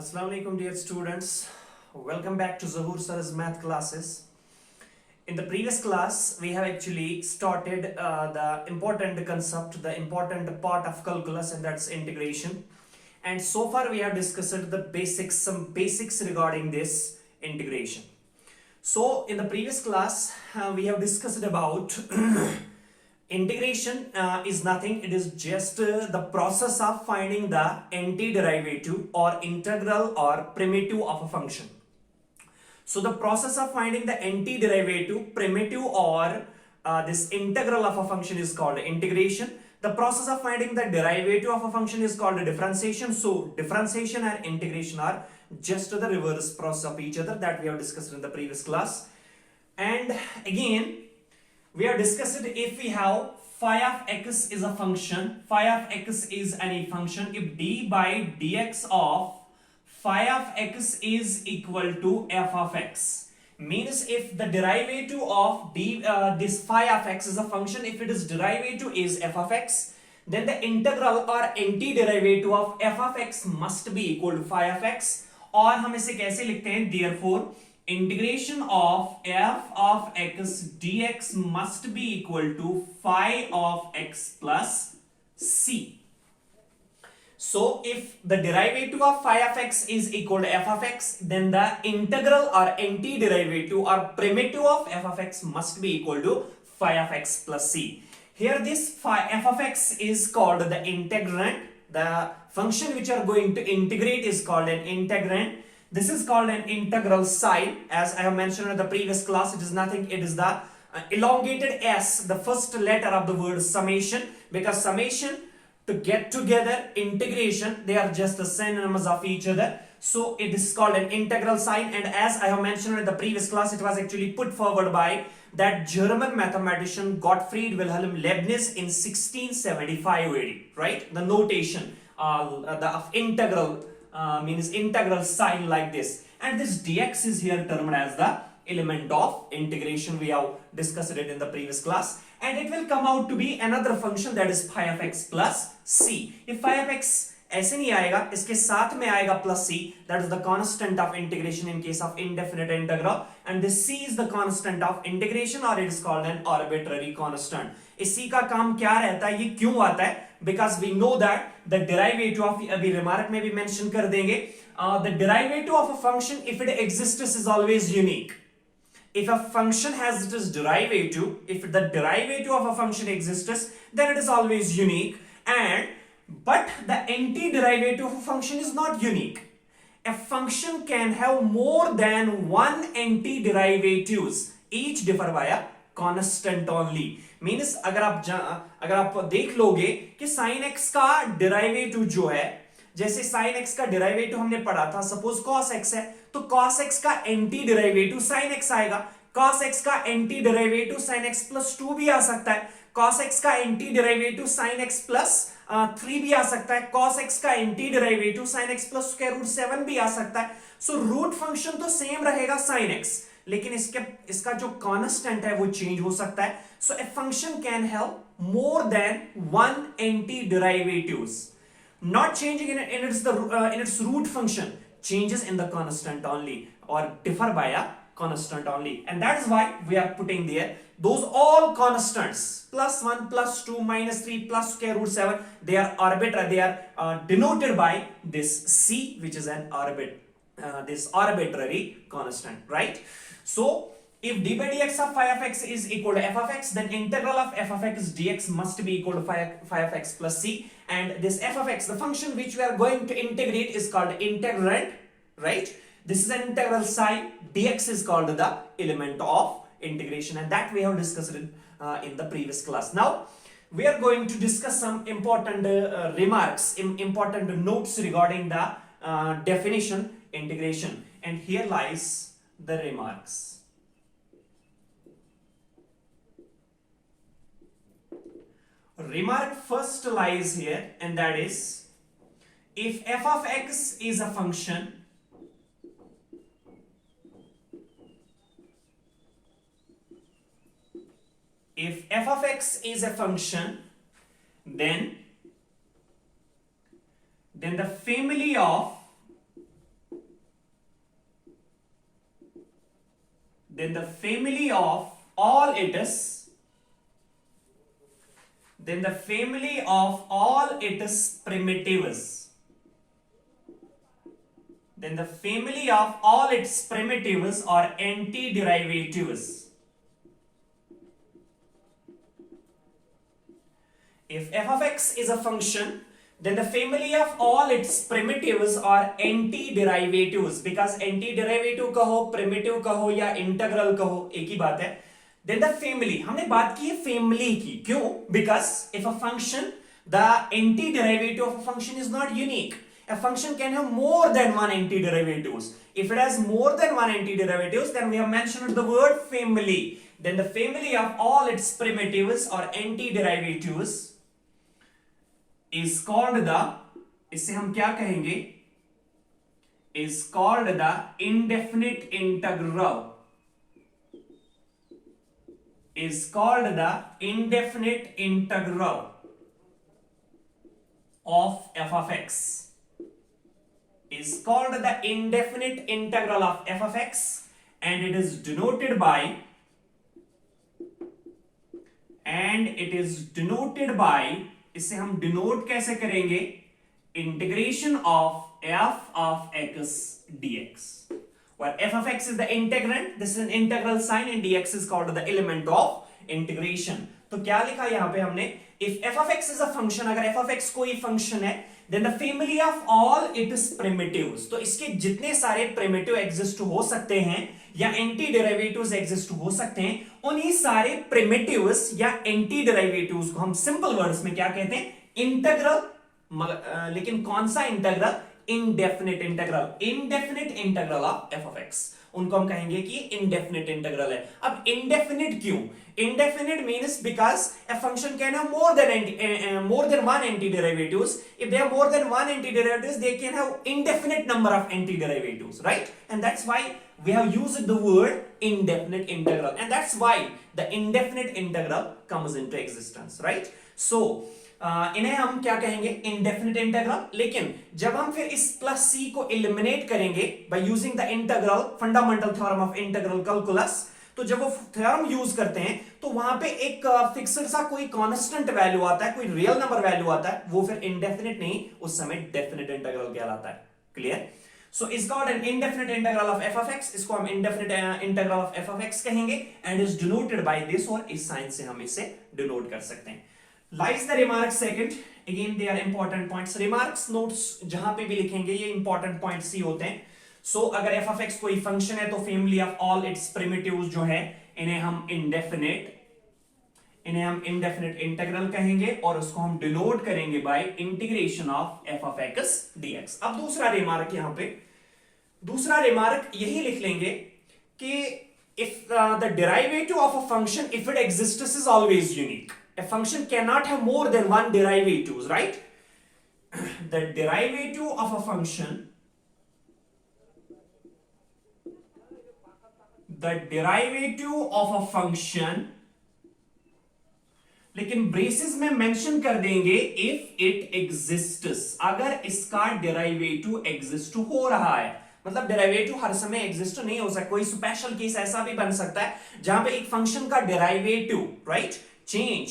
Assalamu alaikum dear students. Welcome back to Zahoor Sir's math classes. In the previous class, we have actually started the important concept, the important part of calculus, and that's integration. And so far we have discussed the basics, some basics regarding this integration. So in the previous class, we have discussed about integration is nothing, it is just the process of finding the antiderivative or integral or primitive of a function. So the process of finding the antiderivative, primitive or this integral of a function is called integration. The process of finding the derivative of a function is called differentiation. So differentiation and integration are just the reverse process of each other that we have discussed in the previous class. And again, we have discussed if we have phi of x is a function, phi of x is any function, if d by dx of phi of x is equal to f of x, means if the derivative of this phi of x is a function, if its derivative is f of x, then the integral or antiderivative of f of x must be equal to phi of x. और हम इसे कैसे लिखते हैं? Therefore integration of f of x dx must be equal to phi of x plus c. So if the derivative of phi of x is equal to f of x, then the integral or antiderivative or primitive of f of x must be equal to phi of x plus c. Here this phi f of x is called the integrand. The function which are going to integrate is called an integrand. This is called an integral sign. As I have mentioned in the previous class, it is nothing, it is the elongated s, the first letter of the word summation, because summation to get together, integration, they are just the synonyms of each other. So it is called an integral sign, and as I have mentioned in the previous class, it was actually put forward by that German mathematician Gottfried Wilhelm Leibniz in 1675 AD, right? The notation of integral means integral sign like this, and this dx is here termed as the element of integration. We have discussed it in the previous class, and it will come out to be another function, that is phi of x plus c. If phi of x ऐसे नहीं आएगा, इसके साथ में आएगा plus c, that is the constant of integration in case of indefinite integral, and this c is the constant of integration or it is called an arbitrary constant. इस c का काम क्या रहता है, ये क्यों आता है? Because we know that the derivative of, अभी remark में भी mention कर देंगे, the derivative of a function, if it exists, is always unique. If a function has its derivative, if the derivative of a function exists, then it is always unique. But the antiderivative of a function is not unique. A function can have more than one antiderivatives, each differ by a constant only. Means अगर आप देख लोगे कि sin x का derivative जो है, जैसे sin x का derivative हमने पढ़ा था, suppose cos x है, तो cos x का antiderivative sin x आएगा. cos x का antiderivative sin x plus 2 भी आ सकता है. cos x का antiderivative sin x plus 3 भी आ सकता है. cos x का antiderivative sin x plus square root 7 भी आ सकता है. So root function तो same रहेगा sin x, लेकिन इसका जो कांस्टेंट है वो चेंज हो सकता है. So a function can have more than one antiderivatives, not changing in its root function, changes in the constant only or differ by a constant only, and that is why we are putting there those all constants, plus 1, plus 2, minus 3, plus square root 7, they are arbitrary, they are denoted by this c, which is an this arbitrary constant, right? So if d by dx of phi of x is equal to f of x, then integral of f of x dx must be equal to phi of x plus c, and this f of x, the function which we are going to integrate, is called integrand, right? This is an integral sign. Dx is called the element of integration, and that we have discussed in the previous class. Now we are going to discuss some important remarks, important notes regarding the definition integration, and here lies the remarks. Remark first lies here, and that is, if f of x is a function, if f of x is a function, then the family of then the family of all its then the family of all its primitives then the family of all its primitives or antiderivatives. If f of x is a function, then the family of all its primitives or antiderivatives, because antiderivative कहो, primitive कहो या integral कहो, एक ही बात है. Then the family, हमने बात की है family की, क्यों? Because if a function, the antiderivative of a function is not unique. A function can have more than one antiderivatives. If it has more than one antiderivatives, then we have mentioned the word family. Then the family of all its primitives or antiderivatives is called the, इससे हम क्या कहेंगे, is called the indefinite integral. Is called the indefinite integral of f of x. Is called the indefinite integral of f of x, and it is denoted by इसे हम denote कैसे करेंगे, integration of f of x dx, where f of x is the integrand, this is an integral sign, and dx is called the element of integration. तो क्या लिखा यहां पे हमने, if f of x is a function, अगर f of x कोई function है, then the family of all its primitives, तो इसके जितने सारे प्रिमिटिव एग्जिस्ट हो सकते हैं या एंटी डेरिवेटिव्स एग्जिस्ट हो सकते हैं, उन्हीं सारे प्रिमिटिव्स या एंटी डेरिवेटिव्स को हम सिंपल वर्ड्स में क्या कहते हैं, इंटीग्रल. लेकिन कौन सा integral, indefinite integral, indefinite integral of F of x, उनको हम कहेंगे कि इंडेफिनिट इंटीग्रल है. अब इंडेफिनिट क्यों, indefinite means because a function can have more than one antiderivatives. If they have more than one antiderivatives, they can have indefinite number of antiderivatives, right? And that's why we have used the word indefinite integral, and that's why the indefinite integral comes into existence, right? So इन्हें हम क्या कहेंगे, indefinite integral. लेकिन जब हम फिर इस plus सी को एलिमिनेट करेंगे by using the integral fundamental theorem of integral calculus, तो जब वो थ्योरम यूज करते हैं तो वहां पे एक फिक्स्ड सा कोई कांस्टेंट वैल्यू आता है, कोई रियल नंबर वैल्यू आता है, वो फिर इंडेफिनिट नहीं, उस समय डेफिनिट इंटीग्रल कहलाता है. Clear? So is called an indefinite integral of F of X, इसको हम indefinite integral of F of X कहेंगे, and is denoted by this, और इस साइन से हम इसे डिनोट कर सकते हैं. Lies the remark second, again they are important points. Remarks notes जहां पे भी लिखेंगे ये इंपॉर्टेंट पॉइंट्स ही होते हैं. सो अगर एफ ऑफ एक्स कोई फंक्शन है तो family of all it's primitives जो है, इन्हें हम इंडेफिनिट इंटीग्रल कहेंगे, और उसको हम डिनोट करेंगे by integration of F of x dx. अब दूसरा रिमार्क, यहां पे दूसरा रिमार्क यही लिख लेंगे कि if the derivative of a function if it exists is always unique. A function cannot have more than one derivatives, right? The derivative of a function, लेकिन ब्रेसेस में मेंशन कर देंगे इफ इट एग्जिस्ट्स, अगर इसका derivative exist हो रहा है. मतलब डेरिवेटिव हर समय एग्जिस्ट नहीं हो सकता, कोई स्पेशल केस ऐसा भी बन सकता है जहां पे एक फंक्शन का derivative, right, change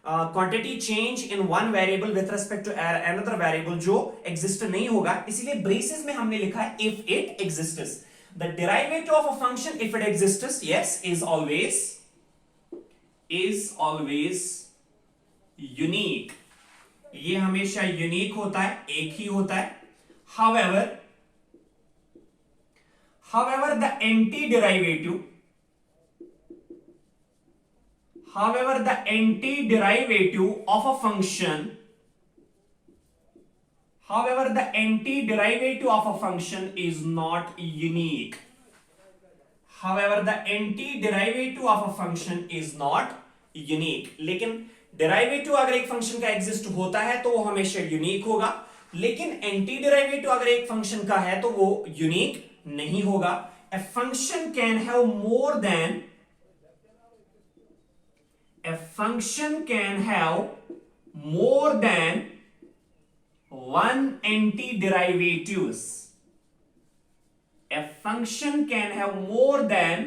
quantity change in one variable with respect to another variable जो एग्जिस्ट नहीं होगा. इसीलिए ब्रेसेस में हमने लिखा है if it exists. The derivative of a function if it exists, yes, is always unique. ये हमेशा यूनिक होता है, एक ही होता है. however the antiderivative of a function is not unique. लेकिन डेरिवेटिव अगर एक फंक्शन का एग्जिस्ट होता है तो वो हमेशा यूनिक होगा, लेकिन एंटी डेरिवेटिव अगर एक फंक्शन का है तो वो यूनिक नहीं होगा. A function can have more than one antiderivatives. A function can have more than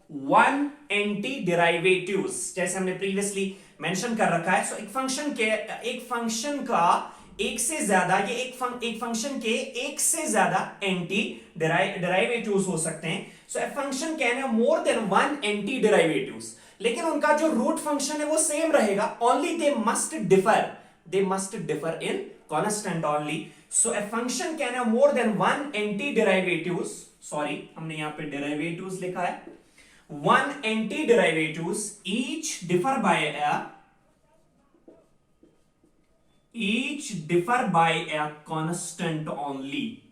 one anti derivatives, जैसे हमने प्रीवियसली मेंशन कर रखा है। सो एक फंक्शन का एक से ज्यादा, ये एक फंक्शन के एक से ज्यादा एंटी डेरिवेटिव्स हो सकते हैं। So a function can have more than one anti derivatives, लेकिन उनका जो रूट फंक्शन है वो सेम रहेगा, only they must differ in constant only. So a function can have more than one anti derivatives, sorry हमने यहां पे derivatives लिखा है, one anti derivatives each differ by a constant only,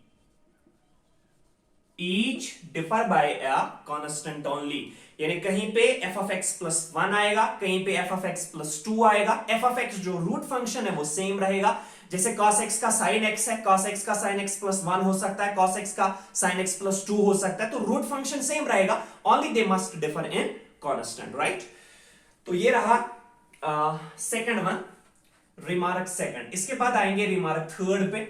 each differ by a constant only, यानी कहीं पे f of x plus 1 आएगा, कहीं पे f of x plus 2 आएगा। f of x जो रूट फंक्शन है वो सेम रहेगा, जैसे cos x का sin x है, cos x का sin x plus 1 हो सकता है, cos x का sin x plus 2 हो सकता है, तो रूट फंक्शन सेम रहेगा, only they must differ in constant, right? तो ये रहा सेकंड वन, रिमार्क सेकंड। इसके बाद आएंगे रिमार्क थर्ड पे।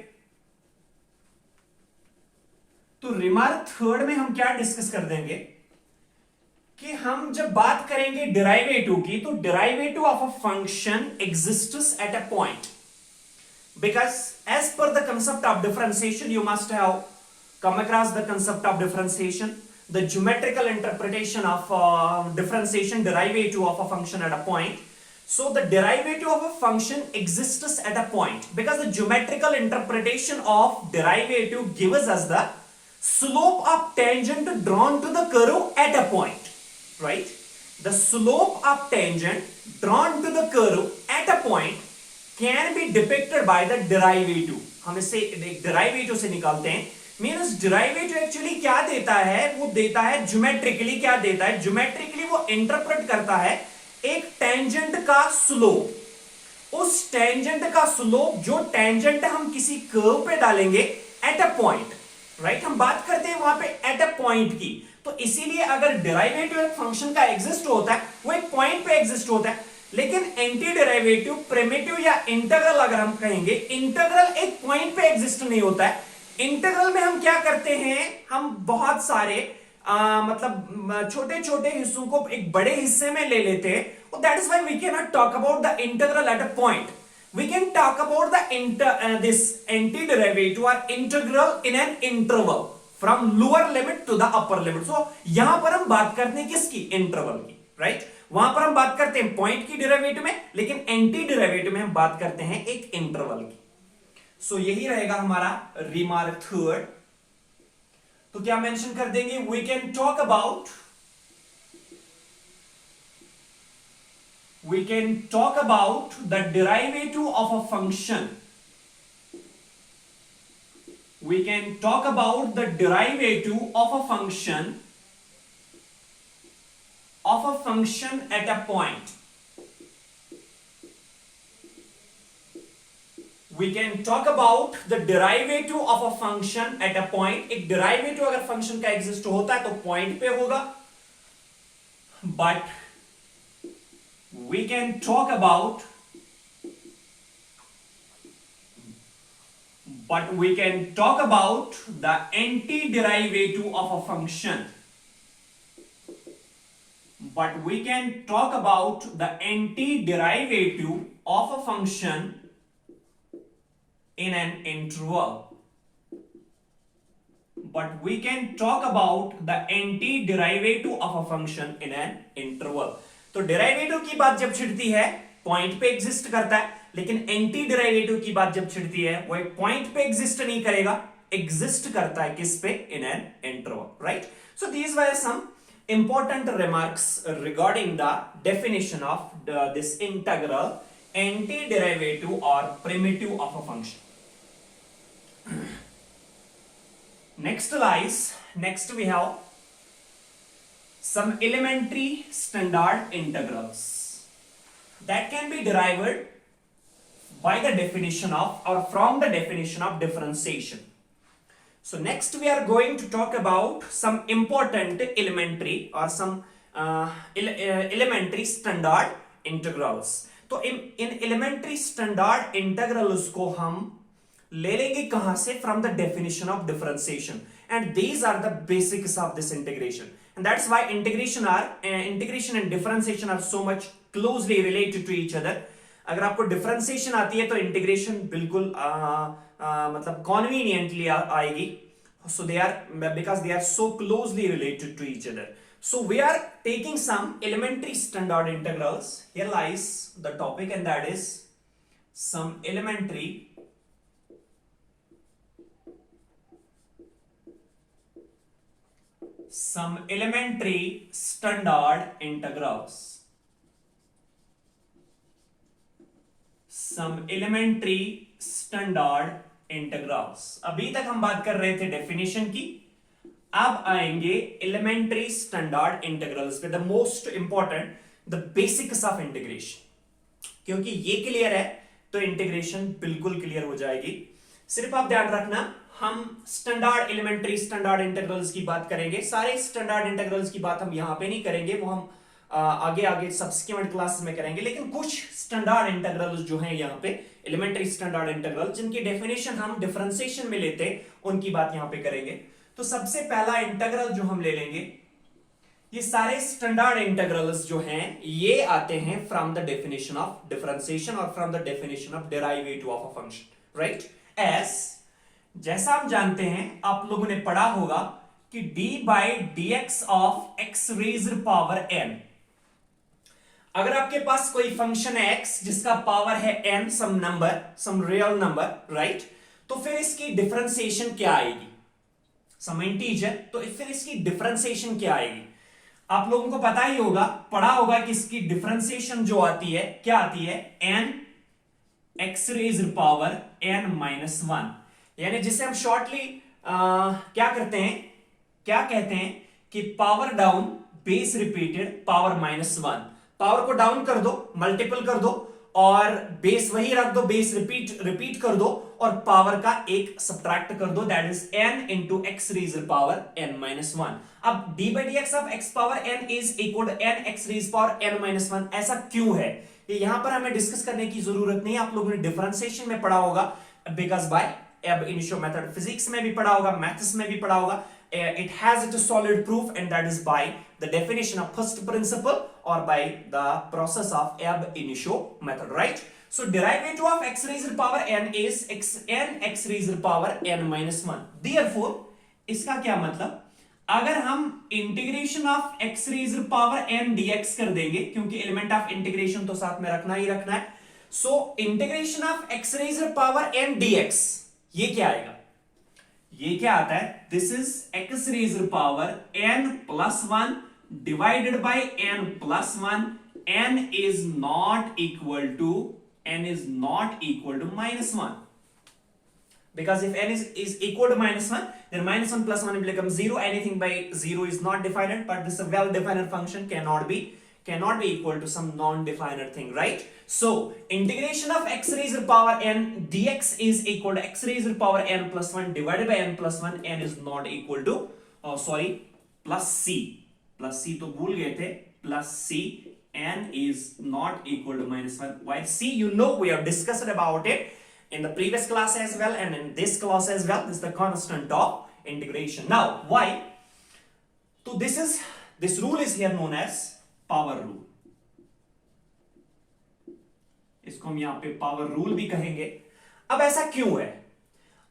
तो रिमार्क थर्ड में हम क्या डिस्कस कर देंगे कि हम जब बात करेंगे डेरिवेटिव की, तो derivative of a function exists eight a point, because as per the concept of differentiation you must have come across the concept of differentiation, the geometrical interpretation of differentiation, derivative of a function at a point. So the derivative of a function exists at a point because the geometrical interpretation of derivative gives us the slope of tangent drawn to the curve at a point, right? The slope of tangent drawn to the curve at a point can be depicted by the derivative. हम इससे derivative से निकालते हैं, means derivative actually क्या देता है, वो देता है ज्योमेट्रिकली, क्या देता है ज्योमेट्रिकली, वो इंटरप्रेट करता है एक टेंजेंट का स्लोप, उस टेंजेंट का स्लोप जो टेंजेंट हम किसी कर्व पे डालेंगे एट अ पॉइंट, राइट? हम बात करते हैं वहां पे एट अ पॉइंट की, तो इसीलिए अगर डेरिवेटिव एक फंक्शन का एग्जिस्ट होता है वो एक पॉइंट पे एग्जिस्ट होता है, लेकिन एंटी डेरिवेटिव, प्रिमिटिव या इंटीग्रल अगर हम कहेंगे, इंटीग्रल एक पॉइंट पे एग्जिस्ट नहीं होता है। इंटीग्रल में हम क्या करते हैं, हम बहुत सारे मतलब छोटे छोटे हिस्सों को एक बड़े हिस्से में ले लेते हैं। That is why we can not talk about the integral at a point, we can talk about the this anti derivative और integral in an interval from lower limit to the upper limit. So यहां पर हम बात करते हैं किसकी, interval की, right? वहां पर हम बात करते हैं पॉइंट की डेरिवेटिव में, लेकिन एंटी डेरिवेटिव में हम बात करते हैं एक इंटरवल की। सो यही रहेगा हमारा रिमार्क थर्ड। तो क्या मेंशन कर देंगे, we can talk about the derivative of a function, we can talk about the derivative of a function at a point. We can talk about the derivative of a function at a point. एक derivative अगर function का exist होता है तो point पे होगा, but we can talk about the antiderivative of a function. But we can talk about the antiderivative of a function in an interval. But we can talk about the antiderivative of a function in an interval. तो derivative की बात जब छिड़ती है point पे exist करता है, लेकिन anti derivative की बात जब छिड़ती है वो एक पॉइंट पे एग्जिस्ट नहीं करेगा, एग्जिस्ट करता है किस पे, in an interval, right? So these were some important remarks regarding the definition of this integral, anti derivative और primitive of a function. next we have some elementary standard integrals that can be derived by the definition of or from the definition of differentiation. So next we are going to talk about some important elementary or some elementary standard integrals. तो इन elementary standard integrals को हम ले लेंगे कहां से, from the definition of differentiation, and these are the basics of this integration. and that's why integration and differentiation are so much closely related to each other. अगर आपको differentiation आती है तो integration बिल्कुल मतलब conveniently आएगी. So they are, because they are so closely related to each other. So we are taking some elementary standard integrals. Here lies the topic, and that is some elementary standard integrals. Some elementary standard integrals. अभी तक हम बात कर रहे थे definition की, अब आएंगे elementary standard integrals पे. The most important, the basics of integration. क्योंकि ये क्लियर है तो इंटीग्रेशन बिल्कुल क्लियर हो जाएगी. सिर्फ आप ध्यान रखना, हम स्टैंडर्ड एलिमेंट्री स्टैंडर्ड इंटीग्रल्स की बात करेंगे. सारे स्टैंडर्ड इंटीग्रल्स की बात हम यहां पे नहीं करेंगे, वो हम आगे आगे सब्सिक्वेंट क्लास में करेंगे. लेकिन कुछ स्टैंडर्ड इंटीग्रल्स जो हैं यहाँ पे एलिमेंट्री स्टैंडर्ड इंटीग्रल, जिनकी डेफिनेशन हम डिफरेंशिएशन में लेते हैं, उनकी बात यहाँ पे करेंगे. तो सबसे पहला इंटीग्रल जो हम ले लेंगे, ये सारे स्टैंडर्ड इंटीग्रल्स जो हैं ये आते हैं from the definition of differentiation और from the definition of derivative of a function, right. Yes, जैसा हम जानते हैं, आप लोगों ने पढ़ा होगा कि d by d x of x raised power n. अगर आपके पास कोई फंक्शन है x जिसका पावर है n, some number, some real number, right, तो फिर इसकी डिफरेंशिएशन क्या आएगी? सम इंटीजर, तो फिर इसकी डिफरेंशिएशन क्या आएगी? आप लोगों को पता ही होगा, पढ़ा होगा कि इसकी डिफरेंशिएशन जो आती है, क्या आती है? n x raised power n minus 1. यानी जिसे हम शॉर्टली क्या करते हैं, क्या कहते हैं कि power down base repeated power minus 1. Power को डाउन कर दो, मल्टीपल कर दो, और बेस वही रख दो, बेस रिपीट कर दो, और पावर का एक सब्ट्रैक्ट कर दो, that is n into x raised power n minus 1. अब d by d x of x power n is equal to n x raised power n minus 1. ऐसा क्यों है, ये यहां पर हमें डिस्कस करने की जरूरत नहीं है. आप लोगों ने डिफरेंशिएशन में पढ़ा होगा, बिकॉज बाय अब इनिशियो मेथड, फिजिक्स में भी पढ़ा होगा, मैथ्स में भी पढ़ा होगा. It has its solid proof, and that is by the definition of first principle or by the process of ab initio method, right? So derivative of x raised power n is n x raised power n minus 1. Therefore, इसका क्या मतलब, अगर हम integration of x raised power n dx कर देंगे, क्योंकि element of integration तो साथ में रखना ही रखना है. So integration of x raised power n dx, ये क्या आएगा? ये क्या आता है? This is x raised power n plus 1 divided bye n plus 1. n is not equal to minus 1, because if n is equal to minus 1, then minus 1 plus 1 will become 0. Anything by 0 is not defined, but this is a well defined function, cannot be equal to some non-defined thing, right? So integration of x raised power n dx is equal to x raised power n plus 1 divided by n plus 1. n is not equal to plus c तो भूल गए थे, plus c. n is not equal to minus 1. While c, you know, we have discussed about it in the previous class as well, and in this class as well. This is the constant of integration. Now why? So this rule is here known as power rule. इसको हम यहां पे power rule भी कहेंगे. अब ऐसा क्यों है?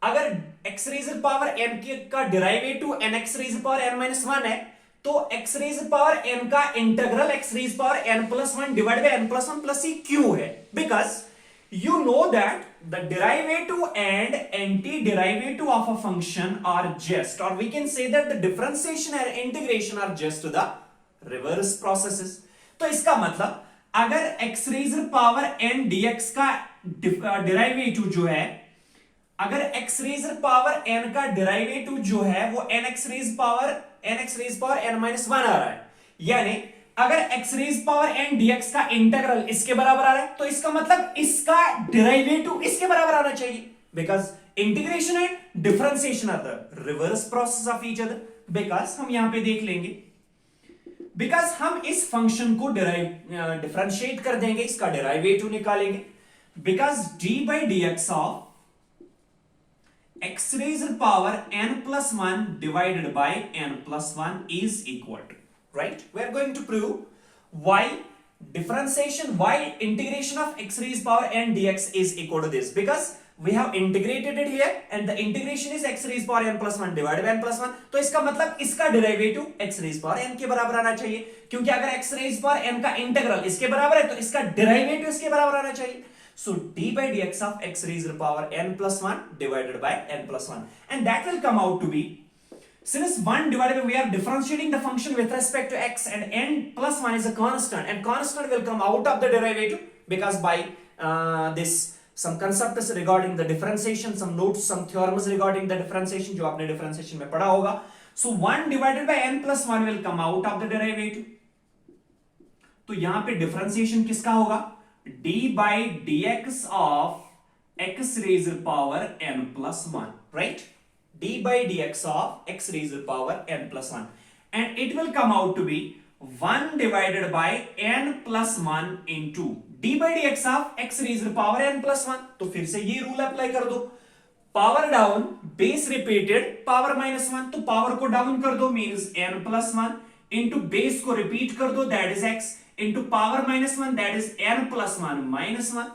अगर x रेज्ड पावर n का derivative n x raised power n minus 1 है, तो x रेज्ड पावर n का integral x raised power n plus 1 divide by n plus 1 plus c क्यों है? Because you know that the derivative and antiderivative of a function are just, or we can say that the differentiation and integration are just the reverse processes. तो इसका मतलब, अगर x raised power n dx का derivative जो है, अगर x raised power n का derivative जो है वो nx raised power n minus 1 आ रहा है, यानी अगर x raised power n dx का इंटीग्रल इसके बराबर आ रहा है, तो इसका मतलब इसका डेरिवेटिव इसके बराबर आना चाहिए, because integration and differentiation are the reverse process of each other. Because हम यहां पे देख लेंगे, बिकॉज हम इस फंक्शन को डिफरेंशिएट कर देंगे, इसका डेरिवेटिव निकालेंगे, because D by d x of x raised power n plus 1 divided by n plus 1 is equal to, right? We are going to prove why integration of x raised power n dx is equal to this, because we have integrated it here and the integration is x raised power n plus 1 divided by n plus 1. तो इसका मतलब इसका derivative x raised power n के बराबर आना चाहिए, क्योंकि अगर x raised power n का इंटीग्रल इसके बराबर है तो इसका डेरिवेटिव इसके बराबर आना चाहिए. So d by dx of x raised power n plus 1 divided by n plus 1, and that will come out to be, since 1 divided by, we are differentiating the function with respect to x, and n plus 1 is a constant, and constant will come out of the derivative, because by this some concepts regarding the differentiation, some notes, some theorems regarding the differentiation जो आपने differentiation में पढ़ा होगा. So 1 divided by n plus 1 will come out of the derivative. तो यहां पे differentiation किसका होगा? d by dx of x raised power n plus 1, right? d by dx of x raised power n plus 1, and it will come out to be 1 divided by n plus 1 into d by dx of x raised power n plus 1. तो फिर से ये rule apply कर दो, power down base repeated power minus 1, तो power को down कर दो means n plus 1 into base को रिपीट कर दो that is x into power minus 1 that is n plus 1 minus 1,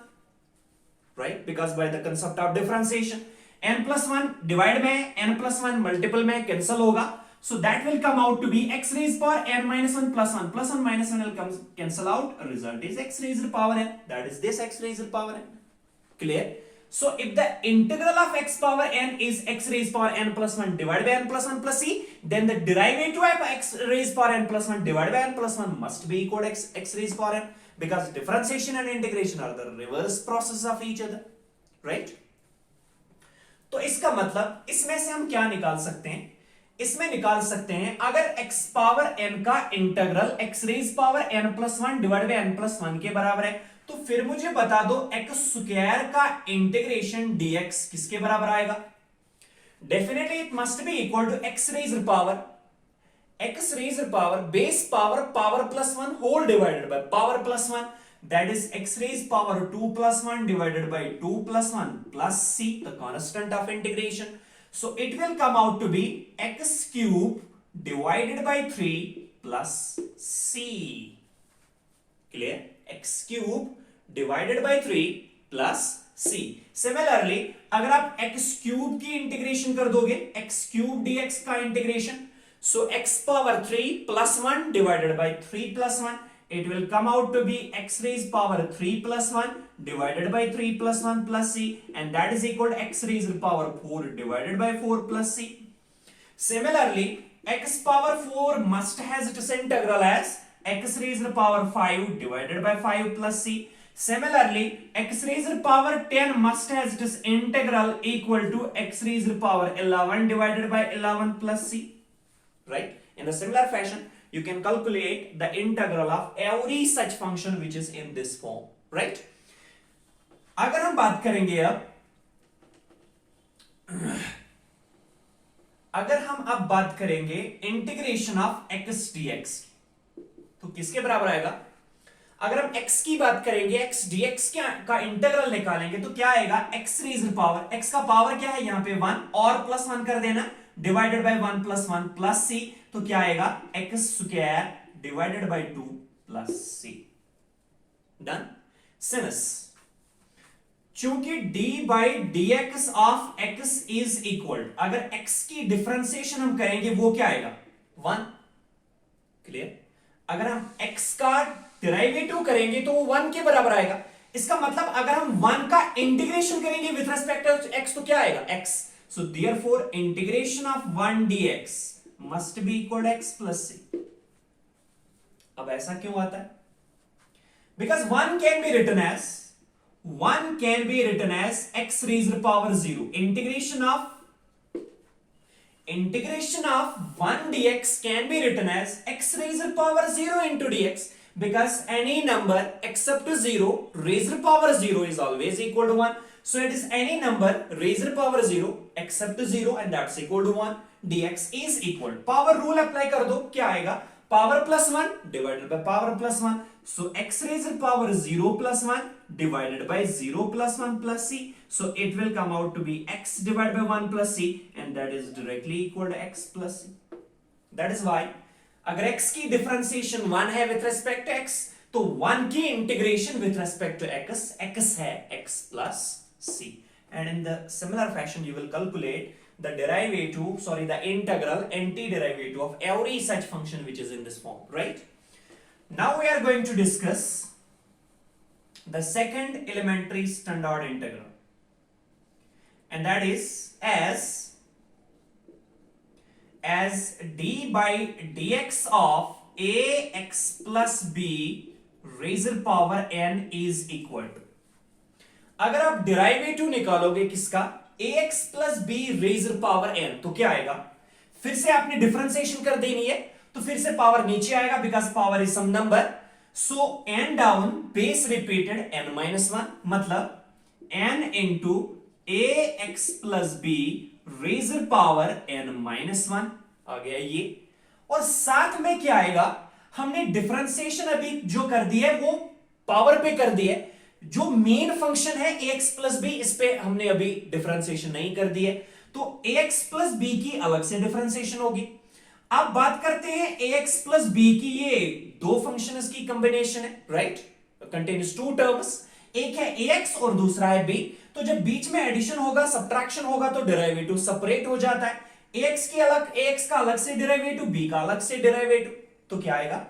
right? Because by the concept of differentiation n plus 1 divided by n plus 1 multiple में cancel होगा, so that will come out to be x raised power n minus 1 plus 1 plus 1 minus 1 will come cancel out, result is x raised power n, that is this x raised power n. Clear? So if the integral of x power n is x raised power n plus 1 divided by n plus 1 plus c, then the derivative of x raised power n plus 1 divided by n plus 1 must be equal to x raised power n, because differentiation and integration are the reverse process of each other, right? तो इसका मतलब इसमें से हम क्या निकाल सकते हैं? इसमें निकाल सकते हैं अगर x पावर n का integral x raise power n plus 1 divide by n plus 1 के बराबर है, तो फिर मुझे बता दो x स्क्वायर का इंटीग्रेशन dx किसके बराबर आएगा? Definitely it must be equal to x raise power base power power plus 1 whole divided by power plus 1, that is x raised power 2 plus 1 divided by 2 plus 1 plus c, the constant of integration. So it will come out to be x cube divided by 3 plus c. Clear? X cube divided by 3 plus c. Similarly, अगर आप x cube की integration कर दोगे, x cube dx का integration, so x power 3 plus 1 divided by 3 plus 1, it will come out to be x raised power 3 plus 1 divided by 3 plus 1 plus c, and that is equal to x raised power 4 divided by 4 plus c. Similarly, x power 4 must has its integral as x raised power 5 divided by 5 plus c. Similarly, x raised power 10 must has its integral equal to x raised power 11 divided by 11 plus c, right? In a similar fashion, you can calculate the integral of every such function which is in this form, right? अगर हम बात करेंगे अब बात करेंगे integration of x dx, तो किसके बराबर आएगा? अगर हम x की बात करेंगे, x dx का इंटीग्रल निकालेंगे तो क्या आएगा? x रेज्ड पावर, x का पावर क्या है यहाँ पे 1 और प्लस 1 कर देना, divided by 1 plus 1 plus c, तो क्या आएगा? x square divided by 2 plus c. Done. Since चूंकि d by dx of x is equal, अगर x की डिफरेंशिएशन हम करेंगे वो क्या आएगा? 1. क्लियर? अगर हम x का डेरिवेटिव करेंगे तो वो 1 के बराबर आएगा. इसका मतलब अगर हम 1 का इंटीग्रेशन करेंगे विथ रिस्पेक्ट टू x तो क्या आएगा? x. So therefore integration of 1 dx must be equal to x plus c. अब ऐसा क्यों आता है? Because 1 can be written as x raised to power 0. Integration of 1 dx can be written as x raised to power 0 into dx, because any number except 0 raised to power 0 is always equal to 1. So it is any number raised to power 0 except 0 and that's equal to 1. dx is equal. Power rule apply कर दो, क्या आएगा? power plus 1 divided by power plus 1. So x raised to power 0 plus 1 divided by 0 plus 1 plus c. So it will come out to be x divided by 1 plus c, and that is directly equal to x plus c. That is why अगर x की differentiation 1 है with respect to x, तो 1 की integration with respect to x है x plus c. And in the similar fashion you will calculate the integral antiderivative of every such function which is in this form, right? Now we are going to discuss the second elementary standard integral, and that is as d by dx of ax plus b raised to power n is equal to, अगर आप derivative निकालोगे किसका ax plus b raised to power n, तो क्या आएगा? फिर से आपने डिफरेंशिएशन कर देनी है, तो फिर से पावर नीचे आएगा because power is some number. So n down base repeated n minus 1, मतलब n into ax plus b raised to power n minus 1 आ गया ये. और साथ में क्या आएगा, हमने डिफरेंशिएशन अभी जो कर दी है वो पावर पे कर दी है. जो मेन फंक्शन है ax प्लस बी, इस पे हमने अभी डिफरेंशिएशन नहीं कर दी है, तो ax प्लस बी की अलग से डिफरेंशिएशन होगी. अब बात करते हैं ax प्लस बी की, ये दो फंक्शंस की कॉम्बिनेशन है, राइट? कंटेन्स टू टर्म्स, एक है ax और दूसरा है b. तो जब बीच में एडिशन होगा, सब्ट्रैक्शन होगा, तो डेरिवेटिव सेपरेट हो जाता है. ax का अलग से डेरिवेटिव, b का अलग से डेरिवेटिव. तो क्या आएगा,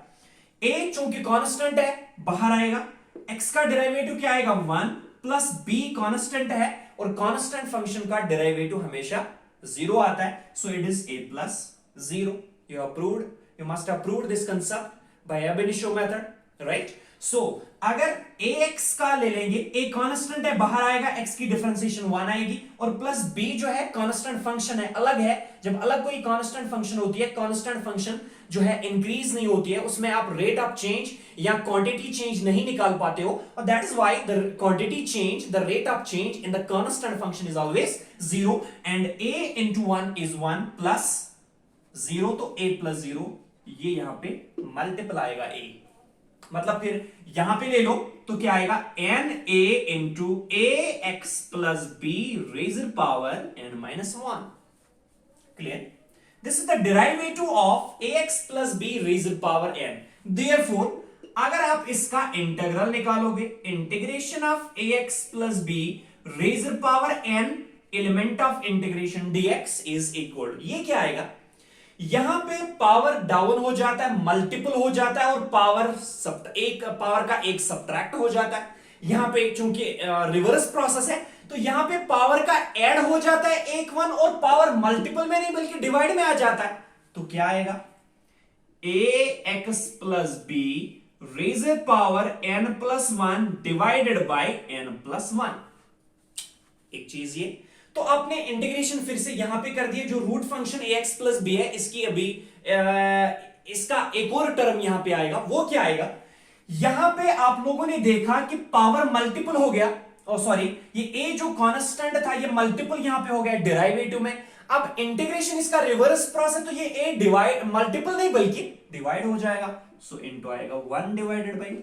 a चूंकि कांस्टेंट है बाहर आएगा, x का डेरिवेटिव क्या आएगा 1 प्लस b कांस्टेंट है, और कांस्टेंट फंक्शन का डेरिवेटिव हमेशा 0 आता है. So it is a plus 0. You must have proved this concept by ab initio method, right? So अगर ax का ले लेंगे, a कांस्टेंट है बाहर आएगा, x की डिफरेंशिएशन 1 आएगी, और प्लस b जो है कांस्टेंट फंक्शन है, अलग है. जब अलग कोई कांस्टेंट फंक्शन होती है, कांस्टेंट फंक्शन जो है इंक्रीज नहीं होती है, उसमें आप रेट ऑफ चेंज या क्वांटिटी चेंज नहीं निकाल पाते हो, और that is why the quantity change, the rate of change in the constant function is always 0, and a into 1 is 1 plus 0, तो a plus 0 ये यहां पे मल्टीपल आएगा a, मतलब फिर यहां पे ले लो तो क्या आएगा n a into ax plus b raised to power n minus 1. Clear? This is the derivative of ax plus b raised to power n. Therefore, अगर आप इसका इंटीग्रल निकालोगे, integration of ax plus b raised to power n element of integration dx is equal, ये क्या आएगा, यहां पे power down हो जाता है, मल्टीपल हो जाता है, और पावर का एक सब्ट्रैक्ट हो जाता है. यहां पे चूंकि रिवर्स प्रोसेस है, तो यहां पे पावर का ऐड हो जाता है एक 1, और पावर मल्टीपल में नहीं बल्कि डिवाइड में आ जाता है. तो क्या आएगा, ax plus b raised power n plus 1 divided by n plus 1. एक चीज ये, तो आपने इंटीग्रेशन फिर से यहां पे कर दिया, जो root function ax plus b है, इसकी अभी इसका एक और टर्म यहां पे आएगा. वो क्या आएगा, यहां पे आप लोगों ने देखा कि पावर मल्टीपल हो गया, सॉरी ये a जो कांस्टेंट था ये मल्टीपल यहां पे हो गया डेरिवेटिव में. अब इंटीग्रेशन इसका रिवर्स प्रोसेस, तो ये a डिवाइड मल्टीपल नहीं बल्कि डिवाइड हो जाएगा. सो इनटू आएगा 1 divided by,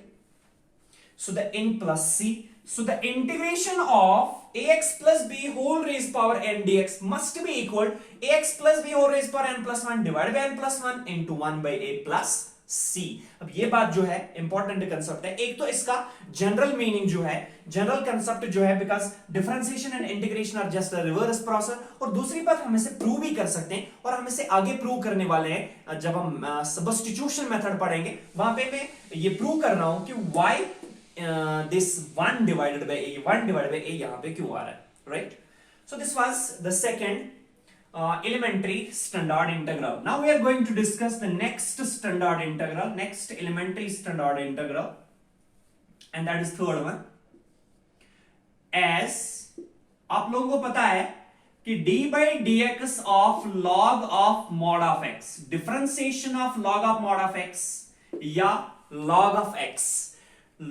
so the n plus c. So the integration of ax plus b whole raised power n dx must be equal ax plus b whole raised power n plus 1 divided by n plus 1 into 1 by a plus c. अब ये बात जो है important concept है. एक तो इसका general meaning जो है, जनरल कंसेप्ट जो है, because differentiation and integration are just a reverse process. और दूसरी बात हम इसे प्रूव भी कर सकते हैं, और हम इसे आगे प्रूव करने वाले हैं जब हम सब्स्टिट्यूशन मेथड पढ़ेंगे. वहां पे मैं ये प्रूव कर रहा हूं कि why this 1 divided by a यहां पे क्यों आ रहा है, right? So this was the second elementary standard integral. Now we are going to discuss the next standard integral, next elementary standard integral, and that is third one. As आप लोगों को पता है कि d by dx of log of mod of x, differentiation of log of mod of x या log of x.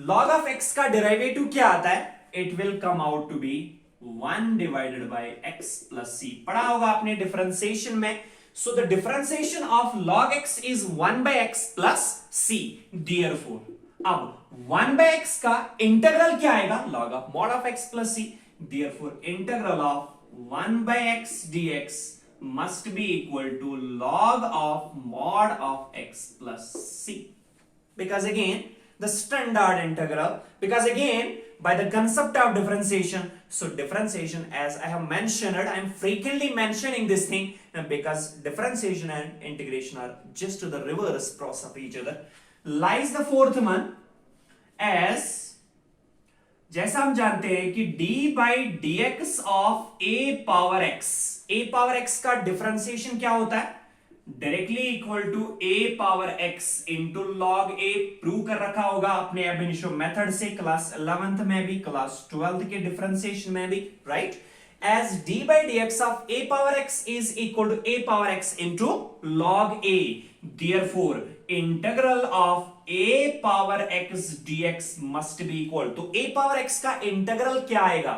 log of x का derivative क्या आता है, it will come out to be 1 divided by x plus c. पढ़ा होगा आपने differentiation में. So the differentiation of log x is 1 by x plus c. Therefore, अब 1 by x का इंटीग्रल क्या आएगा? log of mod of x plus c. Therefore, integral of 1 by x dx must be equal to log of mod of x plus c. Because again, the standard integral, because again, by the concept of differentiation, so differentiation, as I have mentioned, I am frequently mentioning this thing because differentiation and integration are just to the reverse process of each other. Lies the fourth one as, जैसा हम जानते हैं कि d by dx of a power x का differentiation क्या होता है? Directly equal to a power x into log a. Prove कर रखा होगा अपने अब इनिशियो मेथड से, क्लास 11th में भी, क्लास 12th के डिफरेंशिएशन में भी, right? As d by dx of a power x is equal to a power x into log a. Therefore, integral of a power x dx must be equal. तो a power x का integral क्या आएगा?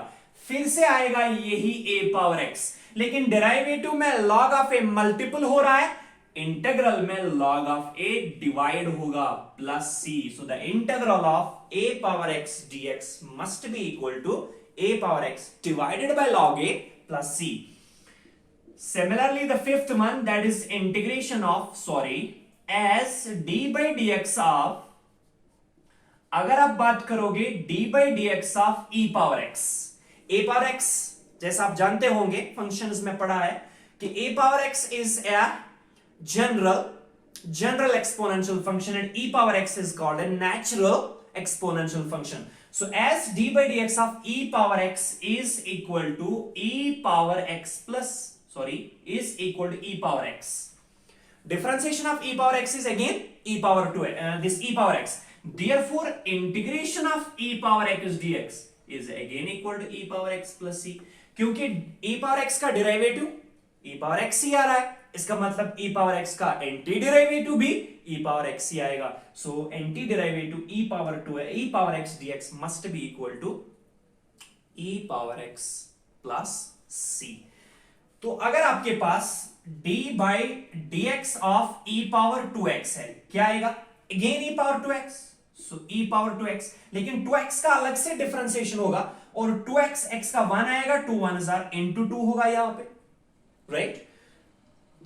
फिर से आएगा यही a power x, लेकिन derivative में log ऑफ a मल्टीपल हो रहा है, इंटीग्रल में log ऑफ a डिवाइड होगा plus c. So the integral of a power x dx must be equal to a power x divided by log a plus c. Similarly, the fifth one, that is integration of, as d by dx of, अगर आप बात करोगे d by dx of e power x. a power x जैसा आप जानते होंगे, functions में पढ़ा है कि a power x is a general exponential function and e power x is called a natural exponential function. So as d by dx of e power x is equal to e power x plus, is equal to e power x. Differentiation of e power x is again e power 2, this e power x. Therefore, integration of e power x dx is again equal to e power x plus c. क्योंकि e power x का derivative e power x ही आ रहा है, इसका मतलब e power x का anti derivative भी e पावर x ही आएगा. So anti derivative e power 2 है, e power x dx must be equal to e power x plus c. तो अगर आपके पास d by dx of e power 2x है, क्या आएगा? Again e power 2x, so e power 2x, लेकिन 2x का अलग से डिफरेंशिएशन होगा और 2x x का 1 आएगा, 2 1 into 2 होगा यहां पे, राइट?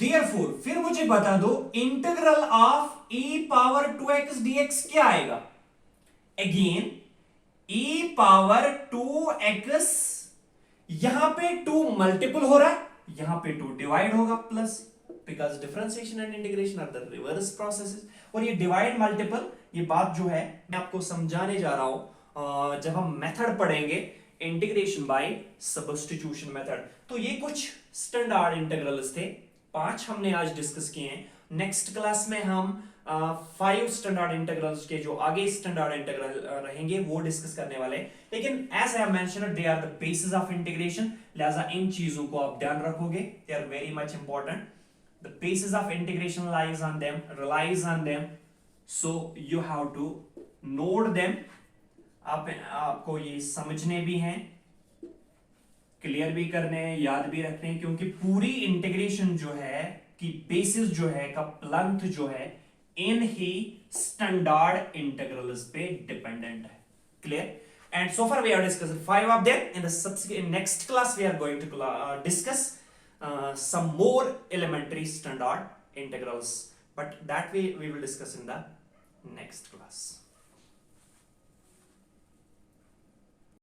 Therefore, फिर मुझे बता दो integral of e power 2x dx क्या आएगा? अगेन e पावर 2x, यहां पे 2 मल्टीपल हो रहा है, यहां पे 2 डिवाइड होगा plus, because differentiation and integration are the reverse processes. और ये डिवाइड मल्टीपल, ये बात जो है मैं आपको समझाने जा रहा हूं जब हम मेथड पढ़ेंगे, इंटीग्रेशन बाय सब्स्टिट्यूशन मेथड. तो ये कुछ स्टैंडर्ड इंटीग्रल्स थे, 5 हमने आज डिस्कस किए हैं. नेक्स्ट क्लास में हम 5 स्टैंडर्ड इंटीग्रल्स के जो आगे स्टैंडर्ड इंटीग्रल रहेंगे वो डिस्कस करने वाले. लेकिन as I have mentioned, they are the basis of integration, लिहाजा इन चीजों को आप ध्यान रखोगे, they are very much important. The basis of integration lies on them, relies on them, so you have to note them. आपको ये समझने भी हैं, क्लियर भी करने हैं, याद भी रखने हैं, क्योंकि पूरी इंटीग्रेशन जो है कि बेसिस जो है का प्लंथ जो है इन ही स्टैंडर्ड इंटीग्रल्स पे डिपेंडेंट है. Clear? And so far we have discussed 5 of them. In next class we are going to discuss some more elementary standard integrals, but that we will discuss in the next class.